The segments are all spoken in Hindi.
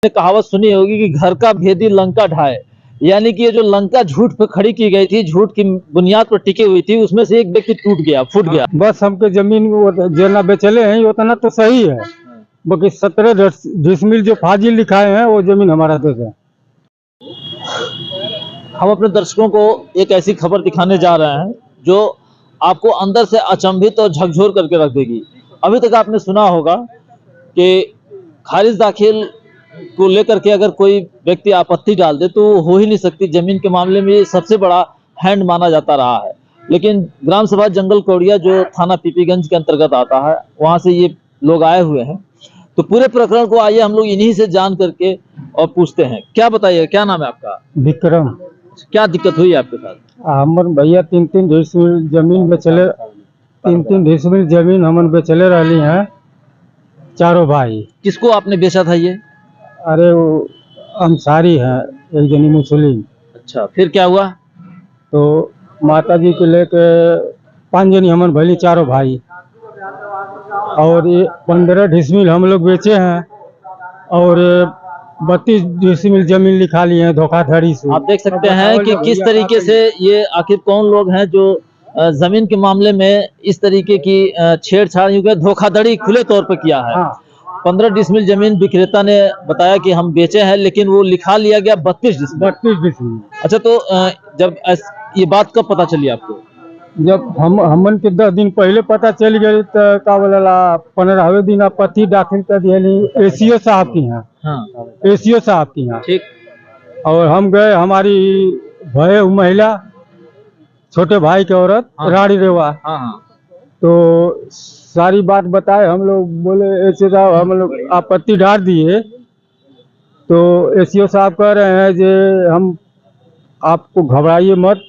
ने कहावत सुनी होगी कि घर का भेदी लंका ढाए। यानी कि ये जो लंका झूठ पे खड़ी की गई थी, झूठ की बुनियाद पर टिकी हुई थी, उसमें से एक व्यक्ति टूट गया, फूट गया। बस हमके जमीन जितना बेचले हैं उतना तो सही है, बाकी 17 डिसमिल जो फाजिल लिखाए हैं वो जमीन हमारा देश है। हम अपने दर्शकों को एक ऐसी खबर दिखाने जा रहे हैं जो आपको अंदर से अचंभित और झकझोर करके रख देगी। अभी तक आपने सुना होगा कि खारिज दाखिल को लेकर के अगर कोई व्यक्ति आपत्ति डाल दे तो हो ही नहीं सकती। जमीन के मामले में सबसे बड़ा हैंड माना जाता रहा है। लेकिन ग्राम सभा जंगल कौड़िया जो थाना पीपीगंज के अंतर्गत आता है, वहां से ये लोग आए हुए हैं। तो पूरे प्रकरण को आइए हम लोग इन्हीं से जान करके और पूछते हैं। क्या बताइए, क्या नाम है आपका? विक्रम। क्या दिक्कत हुई आपके साथ? हमर भैया 3-3 डिसमिल जमीन बेचले, 3-3 डिसमिल जमीन हमन बेचले रही हैं चारों भाई। किसको आपने बेचा था ये? अरे वो अंसारी है, एक जनी मुस्लिम। अच्छा, फिर क्या हुआ? तो माता जी के लेके 5 जनी हमन भली चारों भाई, और ये 15 डिसमिल हम लोग बेचे हैं और 32 डिसमिल जमीन लिखा लिए हैं धोखाधड़ी से। आप देख सकते हैं कि किस तरीके से ये आखिर कौन लोग हैं जो जमीन के मामले में इस तरीके की छेड़छाड़, धोखाधड़ी खुले तौर पर किया है। 15 डिसमिल जमीन विक्रेता ने बताया कि हम बेचे हैं, लेकिन वो लिखा लिया गया 32 डिसमिल। अच्छा, तो जब ये बात कब पता चली आपको? जब हमन के 10 दिन पहले पता चल गई तो का बोला 15वें दिन आपत्ति दाखिल कर दिए एसीओ साहब की यहाँ। हाँ, एसीओ साहब की यहाँ। ठीक। और हम गए, हमारी भय महिला, छोटे भाई के औरत, हाँ, राड़ी रेवा। हाँ, हाँ। तो सारी बात बताए, हम लोग बोले एसीओ साहब हम लोग आपत्ति डाल दिए। तो एसीओ साहब कह रहे हैं कि हम आपको घबराइए मत,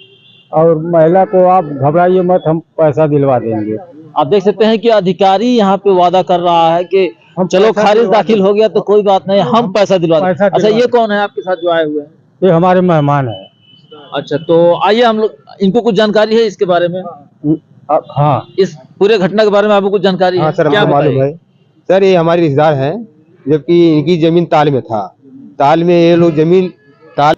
और महिला को आप घबराइए मत, हम पैसा दिलवा देंगे। आप देख सकते हैं कि अधिकारी यहाँ पे वादा कर रहा है कि चलो खारिज दाखिल हो गया तो कोई बात नहीं, हम पैसा दिलवा देंगे। अच्छा, ये कौन है आपके साथ जो आए हुए हैं? ये हमारे मेहमान है। अच्छा, तो आइए हम लोग, इनको कुछ जानकारी है इसके बारे में? हाँ, इस पूरे घटना के बारे में आपको कुछ जानकारी है? हाँ सर, क्या हमको मालूम है सर। ये हमारे रिश्तेदार हैं, जबकि इनकी जमीन ताल में था। ताल में ये लोग जमीन ताल,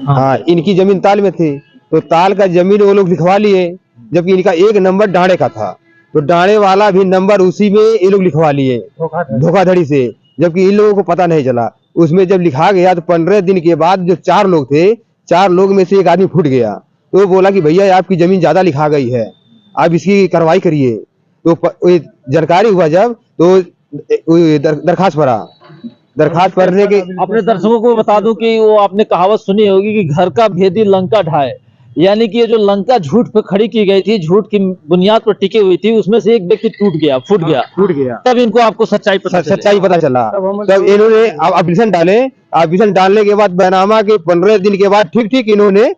हाँ इनकी जमीन ताल में थी, तो ताल का जमीन वो लोग लिखवा लिए, जबकि इनका एक नंबर डांडे का था, तो डांडे वाला भी नंबर उसी में ये लोग लिखवा लिए धोखाधड़ी से, जबकि इन लोगों को पता नहीं चला। उसमें जब लिखा गया तो 15 दिन के बाद जो 4 लोग थे, 4 लोग में से एक आदमी फूट गया। तो वो बोला कि भैया आपकी जमीन ज्यादा लिखा गई है, आप इसकी कार्रवाई करिए। तो जानकारी हुआ जब, तो दरखास्त पड़ा। दरखास्त पढ़ने के अपने दर्शकों को बता दूं कि वो आपने कहावत सुनी होगी कि घर का भेदी लंका ढाए। यानी कि ये जो लंका झूठ पे खड़ी की गई थी, झूठ की बुनियाद पर टिकी हुई थी, उसमें से एक व्यक्ति टूट गया, फूट गया। तब इनको आपको सच्चाई पता चला। तब इन्होंने एप्लीकेशन डाले। एप्लीकेशन डालने के बाद बैनामा के 15 दिन के बाद ठीक इन्होंने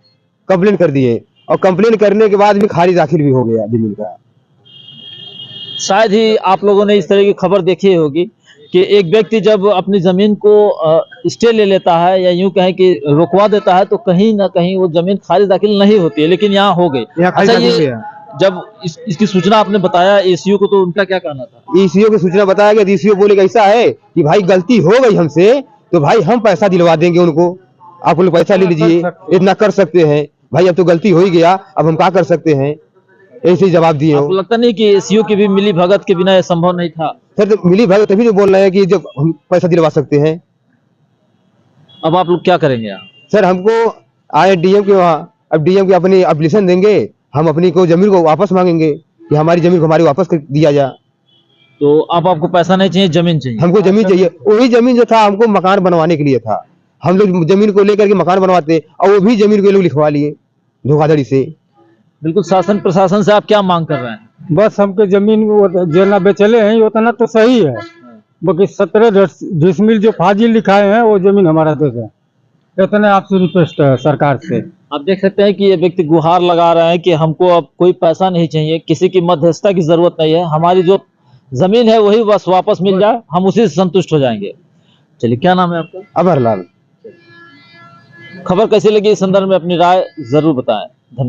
कंप्लेन कर दिए, और कंप्लेन करने के बाद भी खारिज दाखिल भी हो गया जमीन का। शायद ही आप लोगों ने इस तरह की खबर देखी होगी कि एक व्यक्ति जब अपनी जमीन को स्टे ले लेता है, या यूं कहें कि रुकवा देता है, तो कहीं ना कहीं वो जमीन खारिज दाखिल नहीं होती है, लेकिन यहाँ हो गई। अच्छा, ये जब इसकी सूचना आपने बताया एसीओ को, तो उनका क्या कहना था? एसीओ की सूचना बताया गया, एसीओ बोले ऐसा है कि भाई गलती हो गई हमसे, तो भाई हम पैसा दिलवा देंगे उनको, आप लोग पैसा ले लीजिए, इतना कर सकते हैं भाई, अब तो गलती हो ही गया, अब हम क्या कर सकते हैं, ऐसे ही जवाब दिए। आपको लगता नहीं कि एसीओ की भी मिली भगत के बिना यह संभव नहीं था? सर, तो मिली भगत तभी तो बोल रहे हैं कि जब हम पैसा दिलवा सकते हैं। अब आप लोग क्या करेंगे यहाँ? सर, हमको आए डीएम के वहाँ, अब डीएम के अपनी एप्लीकेशन देंगे, हम अपनी को जमीन को वापस मांगेंगे कि हमारी जमीन को हमारी वापस कर दिया जाए। तो अब आपको पैसा नहीं चाहिए, जमीन चाहिए? हमको जमीन चाहिए। वही जमीन जो था हमको मकान बनवाने के लिए था, हम लोग जमीन को लेकर के मकान बनवाते, और वो भी जमीन को लोग लिखवा लिए धोखाधड़ी से। बिल्कुल। शासन प्रशासन से आप क्या मांग कर रहे हैं? बस हमके जमीन जितना बेचले हैं उतना तो सही है, बाकी 17 डिसमिल जो फाजिल लिखाए हैं वो जमीन हमारा देश है। इतने आपसे रिक्वेस्ट है सरकार से। आप देख सकते हैं कि ये व्यक्ति गुहार लगा रहे हैं कि हमको अब कोई पैसा नहीं चाहिए, किसी की मध्यस्थता की जरूरत नहीं है, हमारी जो जमीन है वही बस वापस मिल जाए, हम उसी से संतुष्ट हो जाएंगे। चलिए, क्या नाम है आपका? अमरलाल। खबर कैसी लगी इस संदर्भ में अपनी राय जरूर बताएं।